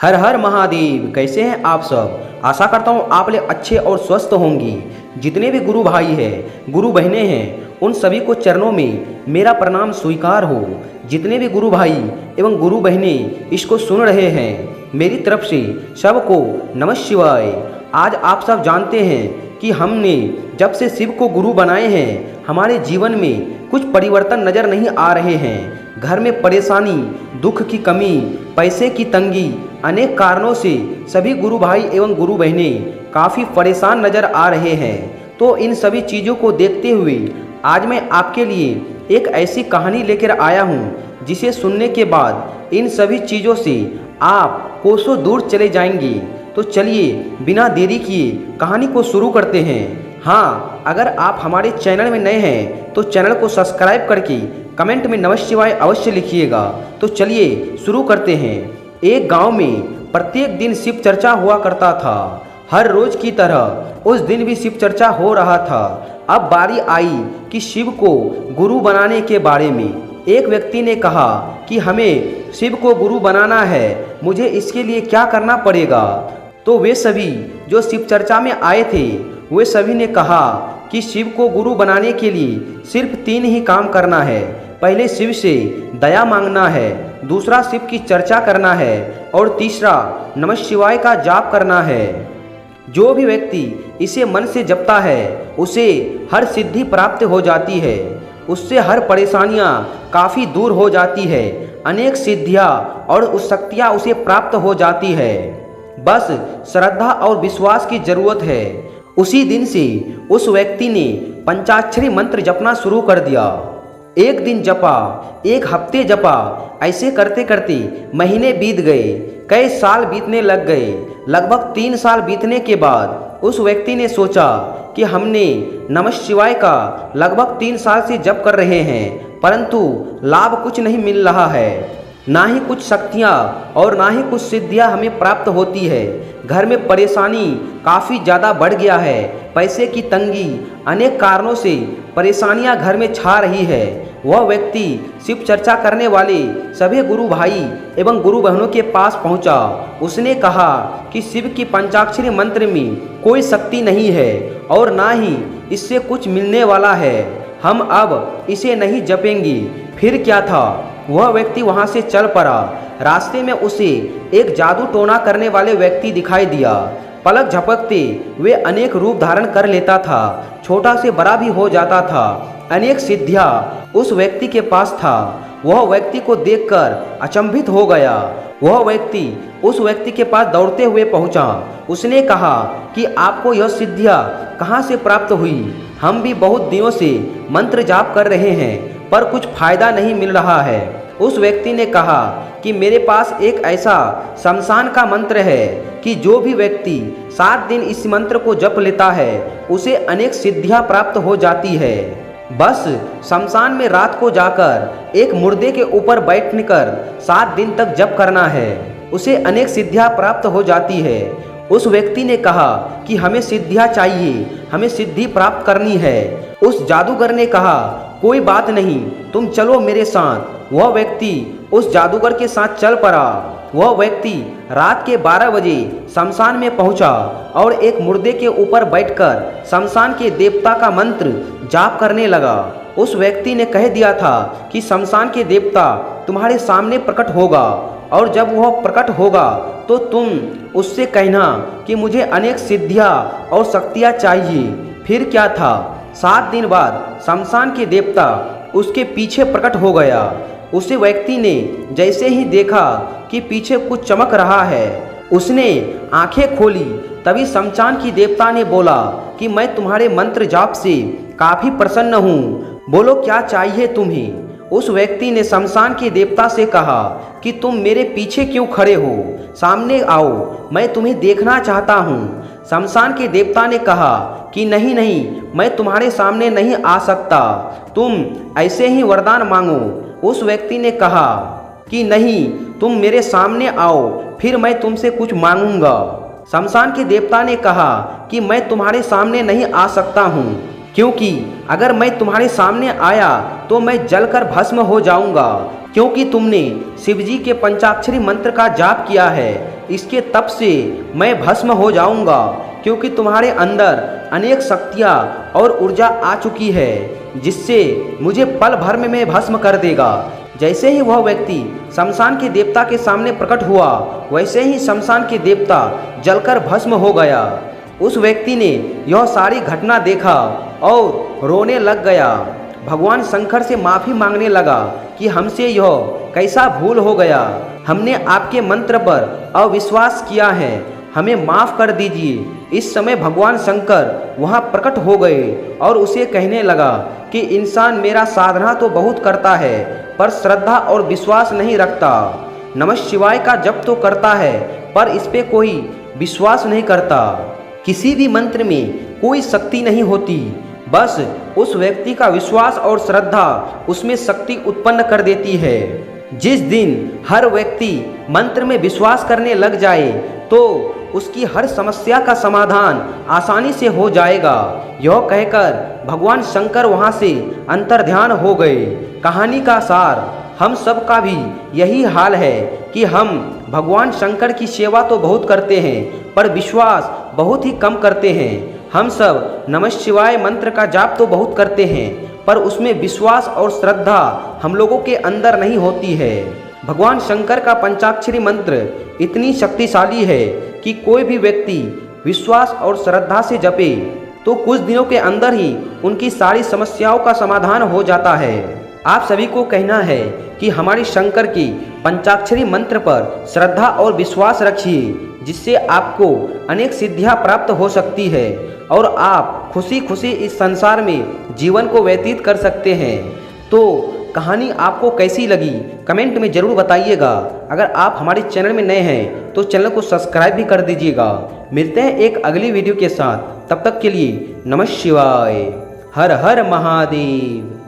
हर हर महादेव। कैसे हैं आप सब? आशा करता हूँ आप लोग अच्छे और स्वस्थ होंगी। जितने भी गुरु भाई हैं, गुरु बहनें हैं, उन सभी को चरणों में मेरा प्रणाम स्वीकार हो। जितने भी गुरु भाई एवं गुरु बहनें इसको सुन रहे हैं, मेरी तरफ से सबको नमः शिवाय। आज आप सब जानते हैं कि हमने जब से शिव को गुरु बनाए हैं, हमारे जीवन में कुछ परिवर्तन नज़र नहीं आ रहे हैं। घर में परेशानी, दुख की कमी, पैसे की तंगी, अनेक कारणों से सभी गुरु भाई एवं गुरु बहनें काफ़ी परेशान नज़र आ रहे हैं। तो इन सभी चीज़ों को देखते हुए आज मैं आपके लिए एक ऐसी कहानी लेकर आया हूँ जिसे सुनने के बाद इन सभी चीज़ों से आप कोसों दूर चले जाएंगे। तो चलिए बिना देरी किए कहानी को शुरू करते हैं। हाँ, अगर आप हमारे चैनल में नए हैं तो चैनल को सब्सक्राइब करके कमेंट में नमः शिवाय अवश्य लिखिएगा। तो चलिए शुरू करते हैं। एक गांव में प्रत्येक दिन शिव चर्चा हुआ करता था। हर रोज की तरह उस दिन भी शिव चर्चा हो रहा था। अब बारी आई कि शिव को गुरु बनाने के बारे में। एक व्यक्ति ने कहा कि हमें शिव को गुरु बनाना है, मुझे इसके लिए क्या करना पड़ेगा? तो वे सभी जो शिव चर्चा में आए थे, वे सभी ने कहा कि शिव को गुरु बनाने के लिए सिर्फ 3 ही काम करना है। पहले शिव से दया मांगना है, दूसरा शिव की चर्चा करना है और तीसरा नमः शिवाय का जाप करना है। जो भी व्यक्ति इसे मन से जपता है उसे हर सिद्धि प्राप्त हो जाती है, उससे हर परेशानियां काफ़ी दूर हो जाती है, अनेक सिद्धियां और उस शक्तियां उसे प्राप्त हो जाती है। बस श्रद्धा और विश्वास की जरूरत है। उसी दिन से उस व्यक्ति ने पंचाक्षरी मंत्र जपना शुरू कर दिया। एक दिन जपा, एक हफ्ते जपा, ऐसे करते करते महीने बीत गए, कई साल बीतने लग गए। लगभग 3 साल बीतने के बाद उस व्यक्ति ने सोचा कि हमने नमः शिवाय का लगभग 3 साल से जप कर रहे हैं, परंतु लाभ कुछ नहीं मिल रहा है। ना ही कुछ शक्तियाँ और ना ही कुछ सिद्धियाँ हमें प्राप्त होती है। घर में परेशानी काफ़ी ज़्यादा बढ़ गया है, पैसे की तंगी, अनेक कारणों से परेशानियाँ घर में छा रही है। वह व्यक्ति शिव चर्चा करने वाले सभी गुरु भाई एवं गुरु बहनों के पास पहुंचा। उसने कहा कि शिव की पंचाक्षरी मंत्र में कोई शक्ति नहीं है और ना ही इससे कुछ मिलने वाला है, हम अब इसे नहीं जपेंगे। फिर क्या था, वह व्यक्ति वहां से चल पड़ा। रास्ते में उसे एक जादू टोना करने वाले व्यक्ति दिखाई दिया। पलक झपकते वे अनेक रूप धारण कर लेता था, छोटा से बड़ा भी हो जाता था। अनेक सिद्धियां उस व्यक्ति के पास था। वह व्यक्ति को देखकर अचंभित हो गया। वह व्यक्ति उस व्यक्ति के पास दौड़ते हुए पहुंचा। उसने कहा कि आपको यह सिद्धियां कहां से प्राप्त हुई? हम भी बहुत दिनों से मंत्र जाप कर रहे हैं पर कुछ फायदा नहीं मिल रहा है। उस व्यक्ति ने कहा कि मेरे पास एक ऐसा शमशान का मंत्र है कि जो भी व्यक्ति 7 दिन इस मंत्र को जप लेता है उसे अनेक सिद्धियां प्राप्त हो जाती है। बस शमशान में रात को जाकर एक मुर्दे के ऊपर बैठकर 7 दिन तक जप करना है, उसे अनेक सिद्धियां प्राप्त हो जाती है। उस व्यक्ति ने कहा कि हमें सिद्धियां चाहिए, हमें सिद्धि प्राप्त करनी है। उस जादूगर ने कहा कोई बात नहीं, तुम चलो मेरे साथ। वह व्यक्ति उस जादूगर के साथ चल पड़ा। वह व्यक्ति रात के 12 बजे शमशान में पहुंचा और एक मुर्दे के ऊपर बैठकर शमशान के देवता का मंत्र जाप करने लगा। उस व्यक्ति ने कह दिया था कि शमशान के देवता तुम्हारे सामने प्रकट होगा और जब वह प्रकट होगा तो तुम उससे कहना कि मुझे अनेक सिद्धियां और शक्तियां चाहिए। फिर क्या था, 7 दिन बाद शमशान के देवता उसके पीछे प्रकट हो गया। उस व्यक्ति ने जैसे ही देखा कि पीछे कुछ चमक रहा है, उसने आंखें खोली। तभी शमशान की देवता ने बोला कि मैं तुम्हारे मंत्र जाप से काफ़ी प्रसन्न हूँ, बोलो क्या चाहिए तुम्हें? उस व्यक्ति ने शमशान के देवता से कहा कि तुम मेरे पीछे क्यों खड़े हो, सामने आओ, मैं तुम्हें देखना चाहता हूँ। शमशान के देवता ने कहा कि नहीं नहीं, मैं तुम्हारे सामने नहीं आ सकता, तुम ऐसे ही वरदान मांगो। उस व्यक्ति ने कहा कि नहीं, तुम मेरे सामने आओ, फिर मैं तुमसे कुछ मांगूंगा। शमशान के देवता ने कहा कि मैं तुम्हारे सामने नहीं आ सकता हूँ, क्योंकि अगर मैं तुम्हारे सामने आया तो मैं जलकर भस्म हो जाऊंगा, क्योंकि तुमने शिवजी के पंचाक्षरी मंत्र का जाप किया है। इसके तप से मैं भस्म हो जाऊंगा, क्योंकि तुम्हारे अंदर अनेक शक्तियाँ और ऊर्जा आ चुकी है जिससे मुझे पल भर में भस्म कर देगा। जैसे ही वह व्यक्ति शमशान के देवता के सामने प्रकट हुआ, वैसे ही शमशान के देवता जलकर भस्म हो गया। उस व्यक्ति ने यह सारी घटना देखा और रोने लग गया। भगवान शंकर से माफ़ी मांगने लगा कि हमसे यह कैसा भूल हो गया, हमने आपके मंत्र पर अविश्वास किया है, हमें माफ़ कर दीजिए। इस समय भगवान शंकर वहाँ प्रकट हो गए और उसे कहने लगा कि इंसान मेरा साधना तो बहुत करता है पर श्रद्धा और विश्वास नहीं रखता। नमः शिवाय का जप तो करता है पर इस पे कोई विश्वास नहीं करता। किसी भी मंत्र में कोई शक्ति नहीं होती, बस उस व्यक्ति का विश्वास और श्रद्धा उसमें शक्ति उत्पन्न कर देती है। जिस दिन हर व्यक्ति मंत्र में विश्वास करने लग जाए तो उसकी हर समस्या का समाधान आसानी से हो जाएगा। यह कहकर भगवान शंकर वहाँ से अंतर्ध्यान हो गए। कहानी का सार हम सब का भी यही हाल है कि हम भगवान शंकर की सेवा तो बहुत करते हैं पर विश्वास बहुत ही कम करते हैं। हम सब नमः शिवाय मंत्र का जाप तो बहुत करते हैं पर उसमें विश्वास और श्रद्धा हम लोगों के अंदर नहीं होती है। भगवान शंकर का पंचाक्षरी मंत्र इतनी शक्तिशाली है कि कोई भी व्यक्ति विश्वास और श्रद्धा से जपे तो कुछ दिनों के अंदर ही उनकी सारी समस्याओं का समाधान हो जाता है। आप सभी को कहना है कि हमारे शंकर की पंचाक्षरी मंत्र पर श्रद्धा और विश्वास रखिए, जिससे आपको अनेक सिद्धियां प्राप्त हो सकती है और आप खुशी खुशी इस संसार में जीवन को व्यतीत कर सकते हैं। तो कहानी आपको कैसी लगी कमेंट में ज़रूर बताइएगा। अगर आप हमारे चैनल में नए हैं तो चैनल को सब्सक्राइब भी कर दीजिएगा। मिलते हैं एक अगली वीडियो के साथ, तब तक के लिए नमः शिवाय, हर हर महादेव।